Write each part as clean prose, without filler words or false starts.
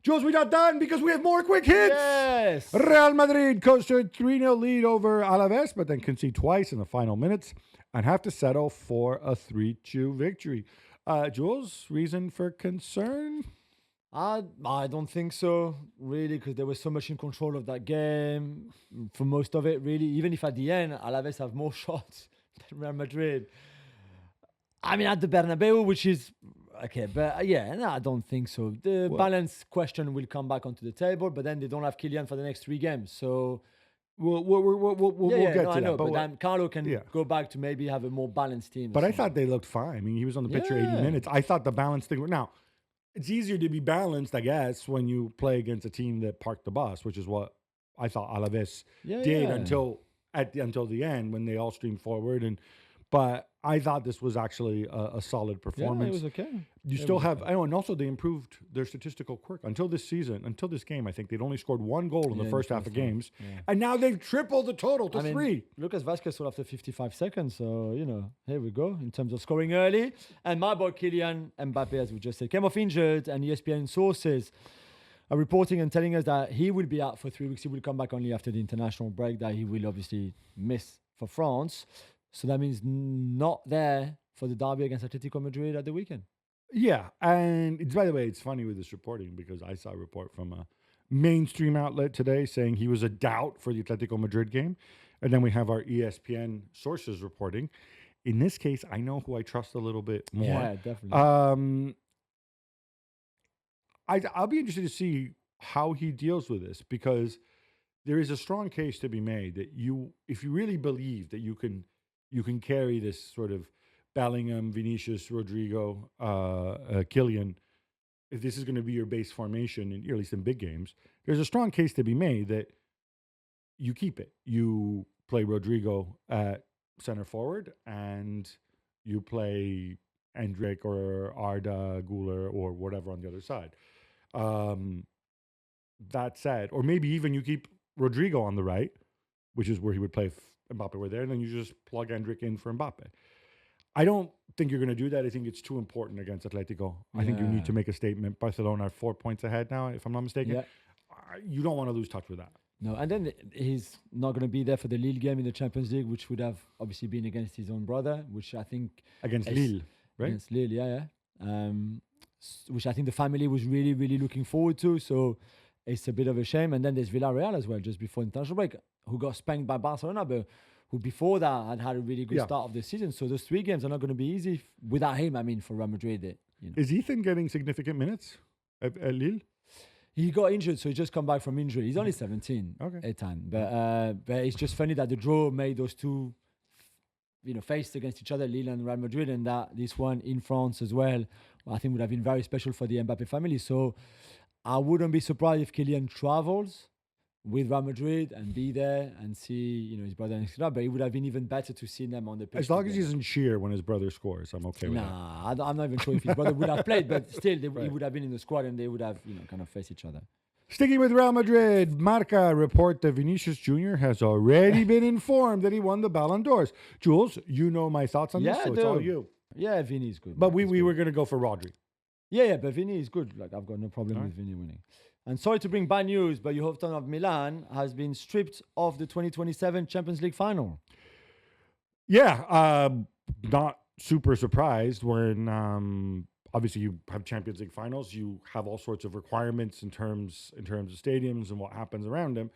Jules, we're not done because we have more quick hits. Yes. Real Madrid coast to a 3-0 lead over Alaves, but then concede twice in the final minutes and have to settle for a 3-2 victory. Jules, reason for concern? I don't think so, really, because they were so much in control of that game for most of it, really. Even if at the end, Alaves have more shots than Real Madrid. I mean, at the Bernabeu, which is okay, but no, I don't think so. The balance question will come back onto the table, but then they don't have Kylian for the next 3 games, so We'll get to I know, that. but then Carlo can go back to maybe have a more balanced team. But I thought they looked fine. I mean, he was on the pitch for 80 minutes. I thought the balance thing. Now, it's easier to be balanced, I guess, when you play against a team that parked the bus, which is what I thought Alaves did until the end when they all streamed forward. But I thought this was actually a solid performance. Yeah, it was okay. You still have, and also they improved their statistical quirk. Until this game, I think they'd only scored 1 goal in the first half of games. Yeah. And now they've tripled the total to 3. Lucas Vazquez scored after 55 seconds. So, here we go in terms of scoring early. And my boy Kylian Mbappe, as we just said, came off injured, and ESPN sources are reporting and telling us that he will be out for 3 weeks. He will come back only after the international break that he will obviously miss for France. So that means not there for the derby against Atletico Madrid at the weekend. Yeah, and by the way, it's funny with this reporting because I saw a report from a mainstream outlet today saying he was a doubt for the Atletico Madrid game. And then we have our ESPN sources reporting. In this case, I know who I trust a little bit more. Yeah, definitely. I'll be interested to see how he deals with this because there is a strong case to be made that if you really believe that you can carry this sort of Bellingham, Vinicius, Rodrigo, Kylian, if this is going to be your base formation, at least in big games, there's a strong case to be made that you keep it. You play Rodrigo at center forward and you play Endrick or Arda, Guler, or whatever on the other side. That said, or maybe even you keep Rodrigo on the right, which is where he would play if Mbappe were there, and then you just plug Endrick in for Mbappe. I don't think you're going to do that. I think it's too important against Atletico. I think you need to make a statement. Barcelona are 4 points ahead now, if I'm not mistaken. Yeah. You don't want to lose touch with that. No, and then he's not going to be there for the Lille game in the Champions League, which would have obviously been against his own brother, which I think... Against Lille, right? Against Lille, yeah. Which I think the family was really, really looking forward to. So it's a bit of a shame. And then there's Villarreal as well, just before international break, who got spanked by Barcelona, but who before that had a really good start of the season. So those 3 games are not going to be easy without him, for Real Madrid. Is Ethan getting significant minutes at Lille? He got injured, so he just come back from injury. He's only 17 at time. But it's just funny that the draw made those 2 faced against each other, Lille and Real Madrid, and that this one in France as well, I think would have been very special for the Mbappe family. So I wouldn't be surprised if Kylian travels with Real Madrid and be there and see, his brother and but it would have been even better to see them on the pitch. As long as he doesn't cheer when his brother scores, I'm okay with that. I'm not even sure if his brother would have played, but still, he would have been in the squad and they would have, kind of faced each other. Sticking with Real Madrid, Marca report that Vinicius Jr. has already been informed that he won the Ballon d'Ors. Jules, you know my thoughts on this, so it's all you. Yeah, Vini is good. But we were going to go for Rodri. Yeah, but Vini is good. I've got no problem with Vini winning. And sorry to bring bad news, but Juventus of Milan has been stripped of the 2027 Champions League final. Yeah, not super surprised when obviously you have Champions League finals. You have all sorts of requirements in terms of stadiums and what happens around them.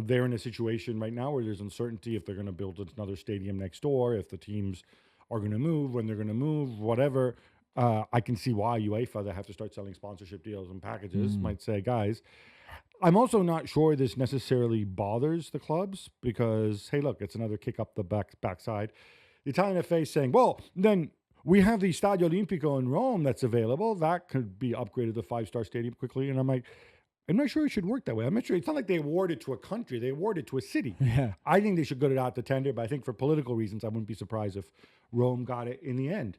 They're in a situation right now where there's uncertainty if they're going to build another stadium next door, if the teams are going to move, when they're going to move, whatever. I can see why UEFA, that have to start selling sponsorship deals and packages, might say, guys, I'm also not sure this necessarily bothers the clubs because, hey, look, it's another kick up the backside. The Italian FA is saying, well, then we have the Stadio Olimpico in Rome that's available. That could be upgraded to 5-star stadium quickly. And I'm like, I'm not sure it should work that way. I'm not sure. It's not like they award it to a country. They award it to a city. Yeah. I think they should go out to tender, but I think for political reasons, I wouldn't be surprised if Rome got it in the end.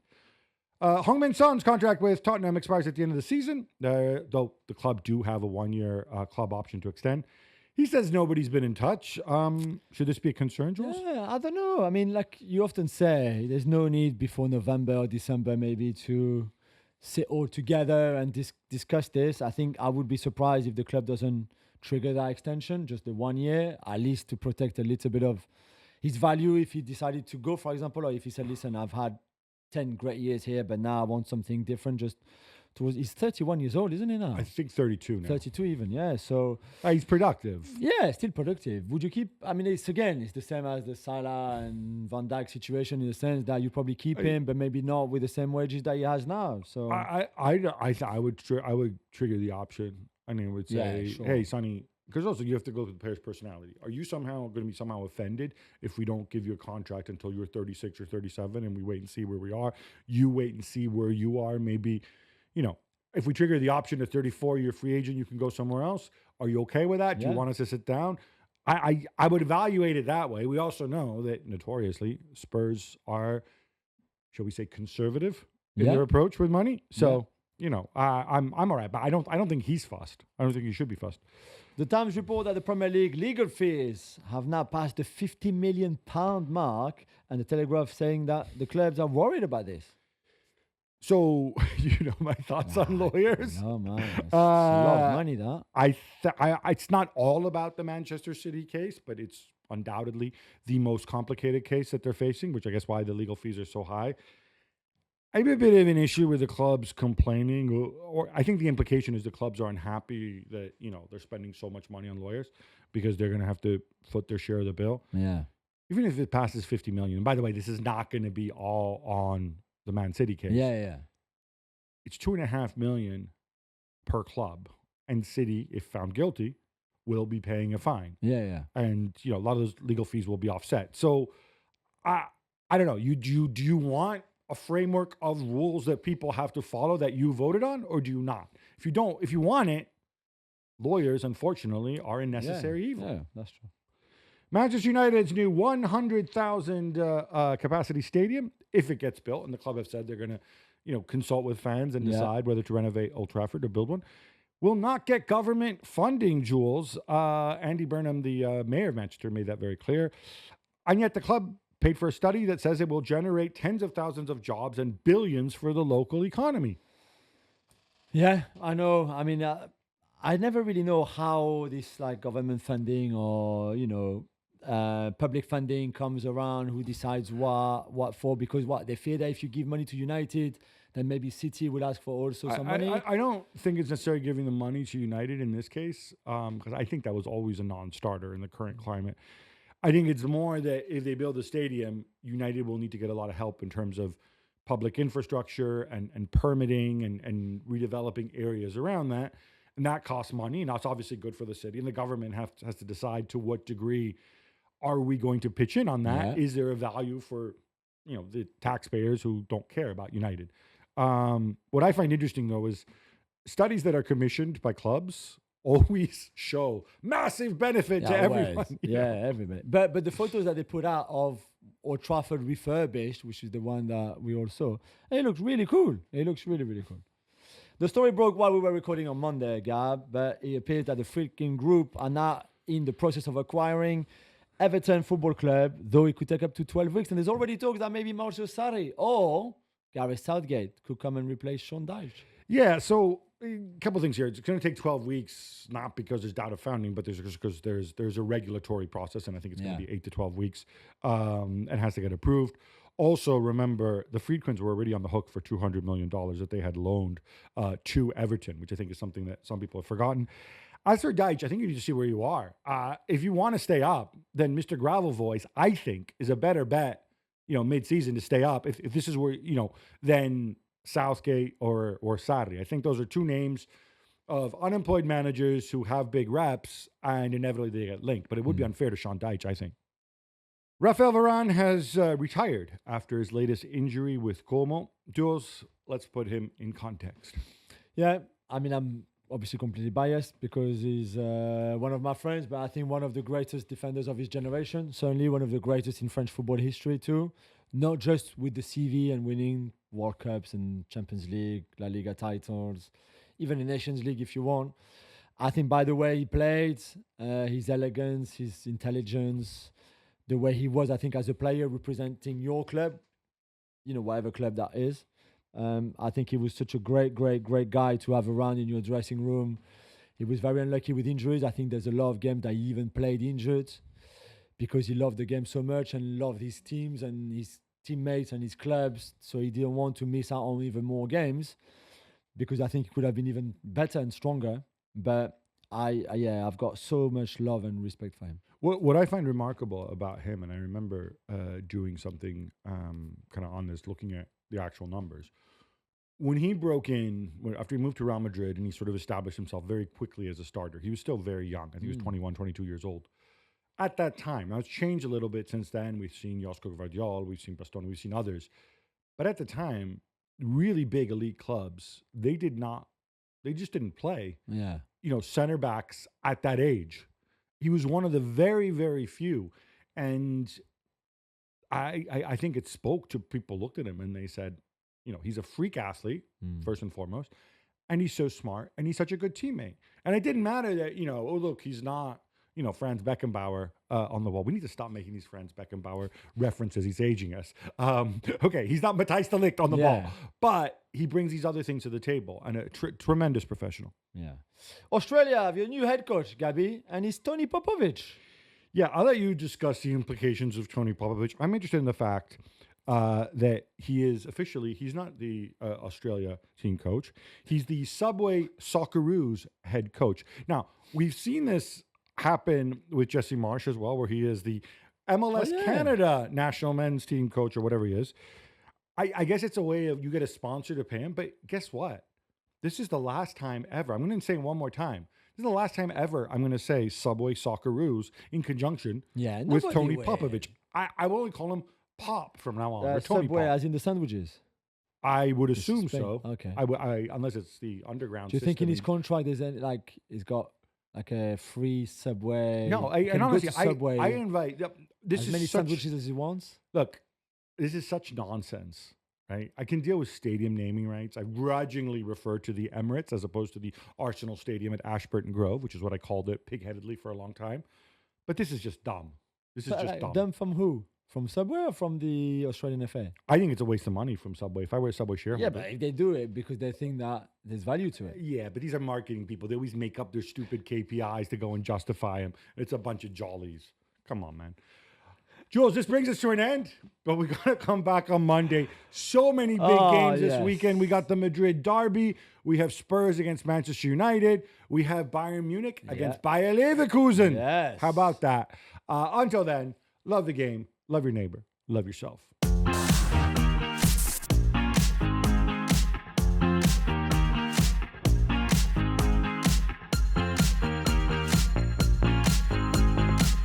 Heung-min Son's contract with Tottenham expires at the end of the season, though the club do have a 1-year club option to extend. He says nobody's been in touch. Should this be a concern, Jules? Yeah, I don't know. Like you often say, there's no need before November or December maybe to sit all together and discuss this. I think I would be surprised if the club doesn't trigger that extension, just the 1 year, at least to protect a little bit of his value if he decided to go, for example, or if he said, listen, I've had 10 great years here, but now I want something different. Just towards, he's 31 years old, isn't he now? I think 32 now. 32 even, yeah. So he's productive. Yeah, still productive. Would you keep? I mean, it's the same as the Salah and Van Dijk situation in the sense that you probably keep him, but maybe not with the same wages that he has now. So I would trigger the option. I mean, I would say, sure. Hey, Sonny, because also you have to go with the player's personality. Are you somehow going to be somehow offended if we don't give you a contract until you're 36 or 37 and we wait and see where we are? You wait and see where you are. Maybe, if we trigger the option at 34, you're a free agent, you can go somewhere else. Are you okay with that? Do you want us to sit down? I would evaluate it that way. We also know that notoriously Spurs are, shall we say, conservative in their approach with money. So, I'm all right, but I don't think he's fussed. I don't think he should be fussed. The Times report that the Premier League legal fees have now passed the £50 million mark, and the Telegraph saying that the clubs are worried about this. So, my thoughts on lawyers? Oh, man. That's a lot of money, that. It's not all about the Manchester City case, but it's undoubtedly the most complicated case that they're facing, which I guess why the legal fees are so high. I have a bit of an issue with the clubs complaining, or I think the implication is the clubs are unhappy that, they're spending so much money on lawyers because they're going to have to foot their share of the bill. Yeah. Even if it passes 50 million. And by the way, this is not going to be all on the Man City case. Yeah. It's $2.5 million per club, and City, if found guilty, will be paying a fine. Yeah. And a lot of those legal fees will be offset. So, I don't know. Do you want a framework of rules that people have to follow that you voted on, or do you not? If you want it, lawyers, unfortunately, are a necessary evil. Yeah, that's true. Manchester United's new 100,000 capacity stadium, if it gets built, and the club have said they're going to, consult with fans and decide whether to renovate Old Trafford or build one, will not get government funding, Jules. Andy Burnham, the mayor of Manchester, made that very clear. And yet the club paid for a study that says it will generate tens of thousands of jobs and billions for the local economy. Yeah, I know. I mean, I never really know how this government funding or, public funding comes around, who decides what for, because they fear that if you give money to United, then maybe City will ask for also some money. I don't think it's necessarily giving the money to United in this case, because I think that was always a non-starter in the current climate. I think it's more that if they build a stadium, United will need to get a lot of help in terms of public infrastructure and permitting and redeveloping areas around that. And that costs money, and that's obviously good for the city. And the government has to decide to what degree are we going to pitch in on that? Yeah. Is there a value for the taxpayers who don't care about United? What I find interesting, though, is studies that are commissioned by clubs always show massive benefit to everyone. Yeah, everybody. But the photos that they put out of Old Trafford refurbished, which is the one that we all saw, it looks really cool. It looks really, really cool. The story broke while we were recording on Monday, Gab, but it appears that the Friedkin Group are now in the process of acquiring Everton Football Club, though it could take up to 12 weeks. And there's already talk that maybe Marcio Sarri or Gareth Southgate could come and replace Sean Dyche. Yeah, so a couple of things here. It's going to take 12 weeks, not because there's doubt of founding, but because there's a regulatory process, and I think it's going to be 8 to 12 weeks, and has to get approved. Also, remember, the Friedkins were already on the hook for $200 million that they had loaned to Everton, which I think is something that some people have forgotten. As for Dyche, I think you need to see where you are. If you want to stay up, then Mr. Gravel Voice, I think, is a better bet, mid-season to stay up. If this is where, then Southgate or Sarri. I think those are two names of unemployed managers who have big reps, and inevitably they get linked. But it would be unfair to Sean Dyche, I think. Rafael Varane has retired after his latest injury with Como. Jules, let's put him in context. Yeah, I mean, I'm obviously completely biased because he's one of my friends, but I think one of the greatest defenders of his generation. Certainly one of the greatest in French football history too. Not just with the CV and winning World Cups and Champions League, La Liga titles, even the Nations League if you want. I think by the way he played, his elegance, his intelligence, the way he was, I think, as a player representing your club, whatever club that is. I think he was such a great guy to have around in your dressing room. He was very unlucky with injuries. I think there's a lot of games that he even played injured because he loved the game so much and loved his teams and his teammates and his clubs. So he didn't want to miss out on even more games because I think he could have been even better and stronger. But I've got so much love and respect for him. What I find remarkable about him, and I remember doing something kind of on this, looking at the actual numbers. When he broke in, after he moved to Real Madrid and he sort of established himself very quickly as a starter, he was still very young. I think he was 21, 22 years old. At that time, now it's changed a little bit since then. We've seen Josko Gvardiol, we've seen Bastoni, we've seen others. But at the time, really big elite clubs, they just didn't play, center backs at that age. He was one of the very, very few. And I think it spoke to people looked at him and they said, he's a freak athlete, first and foremost, and he's so smart, and he's such a good teammate. And it didn't matter that, oh, look, he's not, Franz Beckenbauer on the wall. We need to stop making these Franz Beckenbauer references. He's aging us. Okay, he's not Matthijs de Ligt on the ball, but he brings these other things to the table, and a tremendous professional. Yeah. Australia have your new head coach, Gabi, and it's Tony Popovic. Yeah, I'll let you discuss the implications of Tony Popovic. I'm interested in the fact that he is officially, he's not the Australia team coach. He's the Subway Socceroos head coach. Now, we've seen this happen with Jesse Marsh as well, where he is the MLS Canada national men's team coach or whatever he is. I guess it's a way of, you get a sponsor to pay him, but guess what? This is the last time ever. I'm going to say it one more time. This is the last time ever I'm going to say Subway Socceroos in conjunction with Tony Popovic. I will only call him Pop from now on. Or Tony Subway, Pop. as in the sandwiches. I would assume so. Okay. Unless it's the underground. Do you think in his contract there's he's got like a free Subway? No, and honestly, I invite as many sandwiches as he wants. Look, this is such nonsense, right? I can deal with stadium naming rights. I grudgingly refer to the Emirates as opposed to the Arsenal Stadium at Ashburton Grove, which is what I called it pigheadedly for a long time. But this is just dumb. This is just dumb. Dumb from who? From Subway or from the Australian FA? I think it's a waste of money from Subway. If I were a Subway shareholder. Yeah, but if they do it because they think that there's value to it. Yeah, but these are marketing people. They always make up their stupid KPIs to go and justify them. It's a bunch of jollies. Come on, man. Jules, this brings us to an end, but we got to come back on Monday. So many big games this weekend. We got the Madrid derby. We have Spurs against Manchester United. We have Bayern Munich against Bayer Leverkusen. Yes. How about that? Until then, love the game. Love your neighbor. Love yourself.